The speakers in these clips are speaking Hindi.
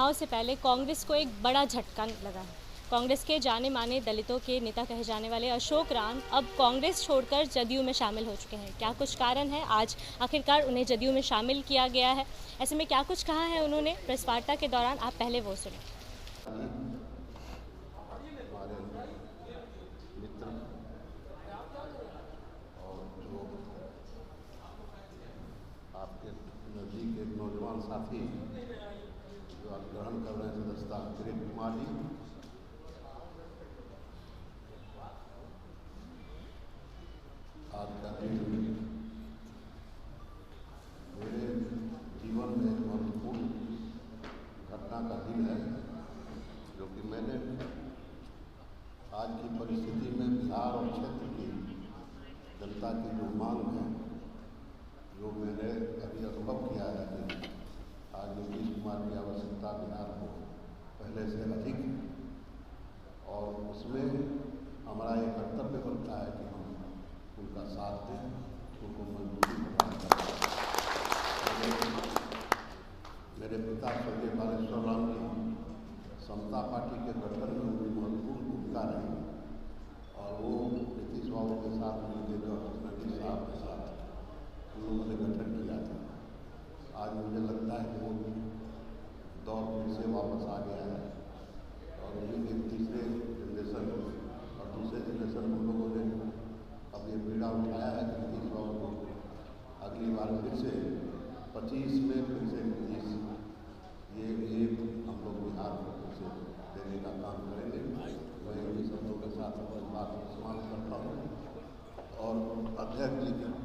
चुनाव से पहले कांग्रेस को एक बड़ा झटका लगा है। कांग्रेस के जाने माने दलितों के नेता कहे जाने वाले अशोक राम अब कांग्रेस छोड़कर जदयू में शामिल हो चुके हैं। क्या कुछ कारण है आज आखिरकार उन्हें जदयू में शामिल किया गया है? ऐसे में क्या कुछ कहा है उन्होंने प्रेस वार्ता के दौरान, आप पहले वो सुने। आपके नज़दीक एक नौजवान साथी जो आप ग्रहण कर रहे हैं सदस्यता, किरण कुमार जी, आज का दिन मेरे जीवन में एक महत्वपूर्ण घटना का दिन है, जो कि मैंने आज की परिस्थिति में बिहार और क्षेत्र की जनता की जो मांग है, जो मैंने अभी अनुभव किया है कि आज नीतीश कुमार की आवश्यकता बिहार को पहले से अधिक है, और उसमें हमारा एक कर्तव्य बनता है कि हम उनका साथ दें, उनको मजबूती प्रदान करें। मेरे पिता स्वर्गीय बालेश्वर राम जी समता पार्टी के गठन में उनकी महत्वपूर्ण भूमिका रही, और वो नीतीश बाबू के साथ मिलकर जो नवीन साहब के साथ उन लोगों ने गठन किया था। आज मुझे लगता है कि वो दौर फिर से वापस आ गया है, और उन्हीं के तीसरे जनरेशन और दूसरे जनरेशन उन लोगों ने अब ये पीड़ा उठाया है कि नीतीश बाबू को अगली बार फिर से 25 में फिर से नीतीश ये हम लोग बिहार को फिर से देने का काम करेंगे। मैं इन्हीं शब्दों के साथ अपनी बात को समाप्त करता हूँ। और अध्यक्ष जी के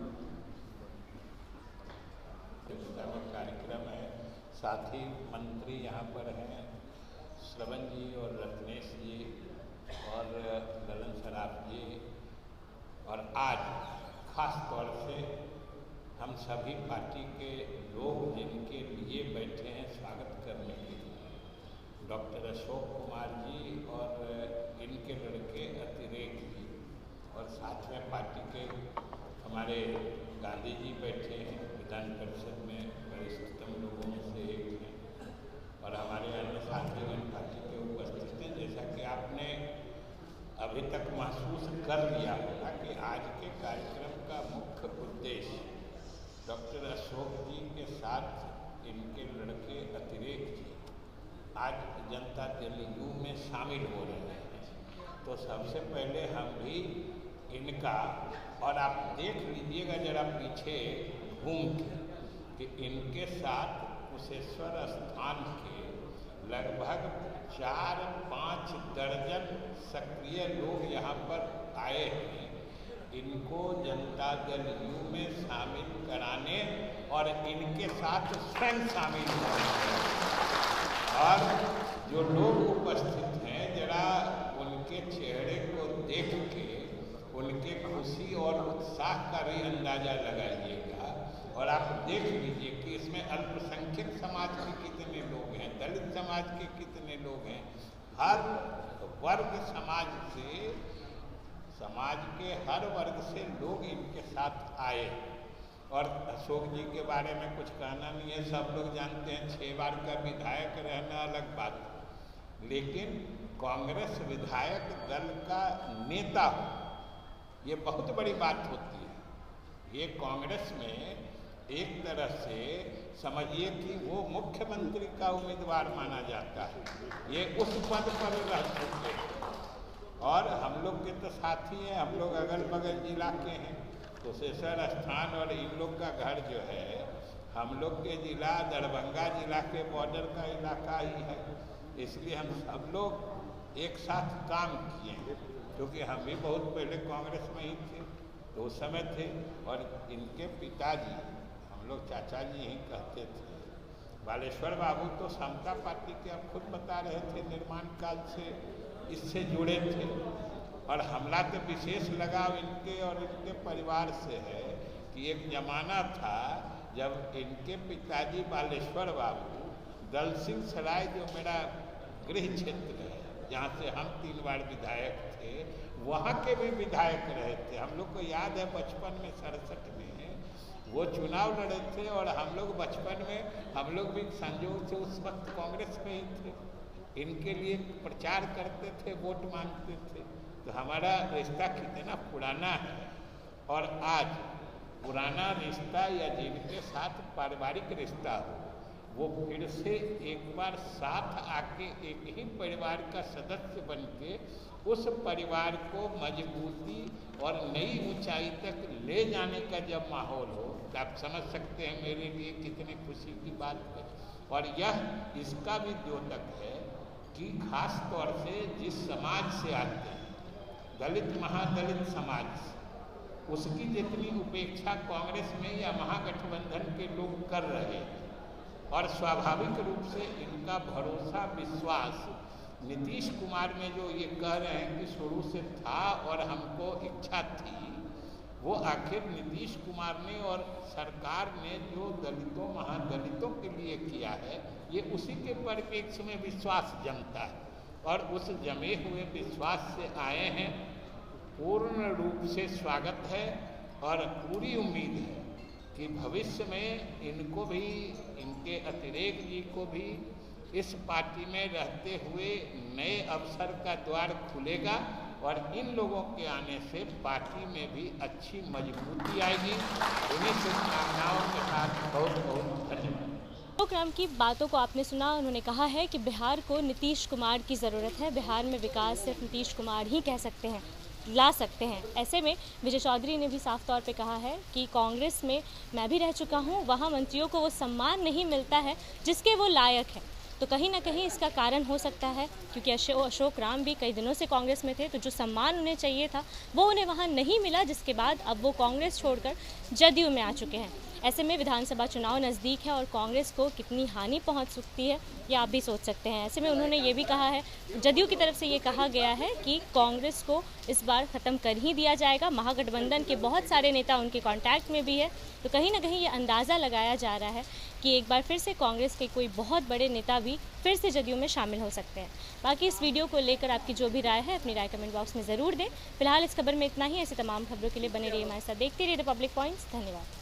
कार्यक्रम है, साथ ही मंत्री यहाँ पर हैं, श्रवण जी और रत्नेश जी और ललन सराफ जी, और आज खास तौर से हम सभी पार्टी के लोग जिनके लिए बैठे हैं स्वागत करने के लिए, डॉक्टर अशोक कुमार जी और इनके लड़के अतिरेक जी, और साथ में पार्टी के हमारे गांधी जी बैठे हैं, विधान परिषद में वरिष्ठतम लोगों में से एक हैं, और हमारे अन्य साथीगण पार्टी के उपस्थित हैं। जैसा कि आपने अभी तक महसूस कर लिया होगा कि आज के कार्यक्रम का मुख्य उद्देश्य डॉक्टर अशोक जी के साथ इनके लड़के अतिरेक जी आज जनता दल यू में शामिल हो रहे हैं। तो सबसे पहले हम भी इनका, और आप देख लीजिएगा जरा पीछे घूम के, कि इनके साथ कुशेश्वर स्थान के लगभग 4-5 दर्जन सक्रिय लोग यहाँ पर आए हैं, इनको जनता दल यू में शामिल कराने और इनके साथ स्वयं शामिल होने। और जो लोग उपस्थित हैं, जरा उनके चेहरे को देख के उनके खुशी और उत्साह का भी अंदाजा लगाइएगा, और आप देख लीजिए कि इसमें अल्पसंख्यक समाज के कितने लोग हैं, दलित समाज के कितने लोग हैं, हर वर्ग समाज के हर वर्ग से लोग इनके साथ आए। और अशोक जी के बारे में कुछ कहना नहीं है, सब लोग जानते हैं, 6 बार का विधायक रहना अलग बात, लेकिन कांग्रेस विधायक दल का नेता हो, ये बहुत बड़ी बात होती है। ये कांग्रेस में एक तरह से समझिए कि वो मुख्यमंत्री का उम्मीदवार माना जाता है, ये उस पद पर रह चुके हैं। और हम लोग के तो साथी हैं, हम लोग अगल बगल जिला के हैं, कुशेश्वर स्थान और इन लोग का घर जो है हम लोग के जिला दरभंगा जिला के बॉर्डर का इलाका ही है, इसलिए हम सब लोग एक साथ काम किए हैं, क्योंकि हम भी बहुत पहले कांग्रेस में ही थे, तो उस समय थे। और इनके पिताजी, हम लोग चाचा जी ही कहते थे, बालेश्वर बाबू तो समता पार्टी के, आप खुद बता रहे थे, निर्माण काल से इससे जुड़े थे, और हमला तो विशेष लगाव इनके और इनके परिवार से है कि एक ज़माना था जब इनके पिताजी बालेश्वर बाबू दलसिंह सराय, जो मेरा गृह क्षेत्र है, जहाँ से हम 3 बार विधायक थे, वहाँ के भी विधायक रहे थे। हम लोग को याद है बचपन में 67 में वो चुनाव लड़े थे और हम लोग बचपन में हम लोग भी संजोग से उस वक्त कांग्रेस में ही थे, इनके लिए प्रचार करते थे, वोट मांगते थे। तो हमारा रिश्ता कितना पुराना है। और आज पुराना रिश्ता या जिनके साथ पारिवारिक रिश्ता हो वो फिर से एक बार साथ आके एक ही परिवार का सदस्य बन के उस परिवार को मजबूती और नई ऊंचाई तक ले जाने का जब माहौल हो तो आप समझ सकते हैं मेरे लिए कितनी खुशी की बात है। और यह इसका भी द्योतक है कि खास तौर से जिस समाज से आते हैं, दलित महादलित समाज, उसकी जितनी उपेक्षा कांग्रेस में या महागठबंधन के लोग कर रहे हैं और स्वाभाविक रूप से इनका भरोसा विश्वास नीतीश कुमार में जो ये कह रहे हैं कि शुरू से था और हमको इच्छा थी, वो आखिर नीतीश कुमार ने और सरकार ने जो दलितों महादलितों के लिए किया है ये उसी के परिप्रेक्ष्य में विश्वास जमता है। और उस जमे हुए विश्वास से आए हैं, पूर्ण रूप से स्वागत है और पूरी उम्मीद है कि भविष्य में इनको भी, इनके अतिरेक जी को भी इस पार्टी में रहते हुए नए अवसर का द्वार खुलेगा और इन लोगों के आने से पार्टी में भी अच्छी मजबूती आएगी। इन्हीं शुभकामनाओं के साथ बहुत बहुत धन्यवाद। अशोक की बातों को आपने सुना। उन्होंने कहा है कि बिहार को नीतीश कुमार की ज़रूरत है, बिहार में विकास सिर्फ नीतीश कुमार ही कह सकते हैं, ला सकते हैं। ऐसे में विजय चौधरी ने भी साफ तौर पे कहा है कि कांग्रेस में मैं भी रह चुका हूं, वहां मंत्रियों को वो सम्मान नहीं मिलता है जिसके वो लायक है। तो कहीं ना कहीं इसका कारण हो सकता है क्योंकि अशोक राम भी कई दिनों से कांग्रेस में थे, तो जो सम्मान उन्हें चाहिए था वो उन्हें वहाँ नहीं मिला, जिसके बाद अब वो कांग्रेस छोड़कर जदयू में आ चुके हैं। ऐसे में विधानसभा चुनाव नज़दीक है और कांग्रेस को कितनी हानि पहुंच सकती है ये आप भी सोच सकते हैं। ऐसे में उन्होंने ये भी कहा है, जदयू की तरफ से ये कहा गया है कि कांग्रेस को इस बार ख़त्म कर ही दिया जाएगा। महागठबंधन के बहुत सारे नेता उनके कांटेक्ट में भी है, तो कहीं ना कहीं ये अंदाज़ा लगाया जा रहा है कि एक बार फिर से कांग्रेस के कोई बहुत बड़े नेता भी फिर से जदयू में शामिल हो सकते हैं। बाकी इस वीडियो को लेकर आपकी जो भी राय है अपनी राय कमेंट बॉक्स में ज़रूर दें। फिलहाल इस खबर में इतना ही। ऐसी तमाम खबरों के लिए बने रहिए हमारे साथ, देखते रहिए रिपब्लिक पॉइंट्स। धन्यवाद।